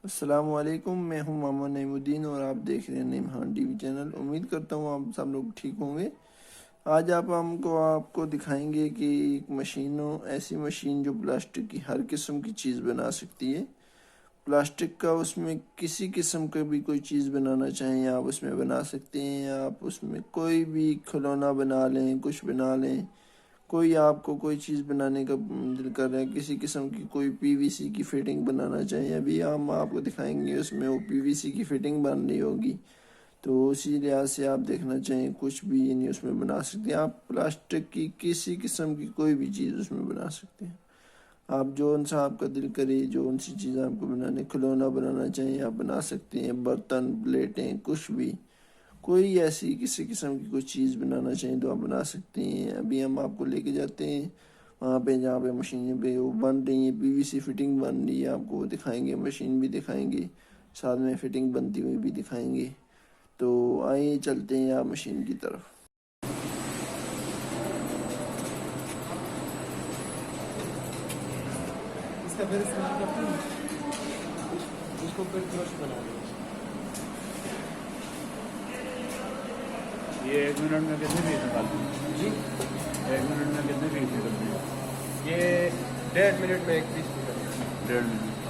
अस्सलामुअलैकुम, मैं हूं मोहम्मद नईमुद्दीन और आप देख रहे हैं नईमहान टीवी चैनल। उम्मीद करता हूं आप सब लोग ठीक होंगे। आज आपको दिखाएंगे कि एक ऐसी मशीन जो प्लास्टिक की हर किस्म की चीज़ बना सकती है। प्लास्टिक का उसमें किसी किस्म का भी कोई चीज़ बनाना चाहें आप उसमें बना सकते हैं। आप उसमें कोई भी खिलौना बना लें, कुछ बना लें। कोई आपको कोई चीज़ बनाने का दिल कर रहा है, किसी किस्म की कोई पीवीसी की फिटिंग बनाना चाहिए, अभी हम आपको दिखाएंगे उसमें वो पीवीसी की फिटिंग बन रही होगी। तो उसी लिहाज से आप देखना चाहें कुछ भी यानी उसमें बना सकते हैं। आप प्लास्टिक की किसी किस्म की कोई भी चीज़ उसमें बना सकते हैं। आप जो सा आपका दिल करे, जो उन सी चीज़ आपको बनाने, खिलौना बनाना चाहिए आप बना सकते हैं। बर्तन, प्लेटें, कुछ भी, कोई ऐसी किसी किस्म की कोई चीज़ बनाना चाहिए तो आप बना सकते हैं। अभी हम आपको लेके जाते हैं वहाँ पे जहाँ पे मशीन पे वो बन रही है, पीवीसी फिटिंग बन रही है, आपको वो दिखाएंगे, मशीन भी दिखाएंगे, साथ में फिटिंग बनती हुई भी दिखाएंगे। तो आइए चलते हैं आप मशीन की तरफ। इसका फिर इस्तेमाल करते हैं, इसको फिर ब्रश बना दें। ये 1 मिनट में कितने पीस निकालते हैं जी, 1 मिनट में कितने पीस निकलते हैं? ये 1.5 मिनट में एक पीस निकल। 1.5 मिनट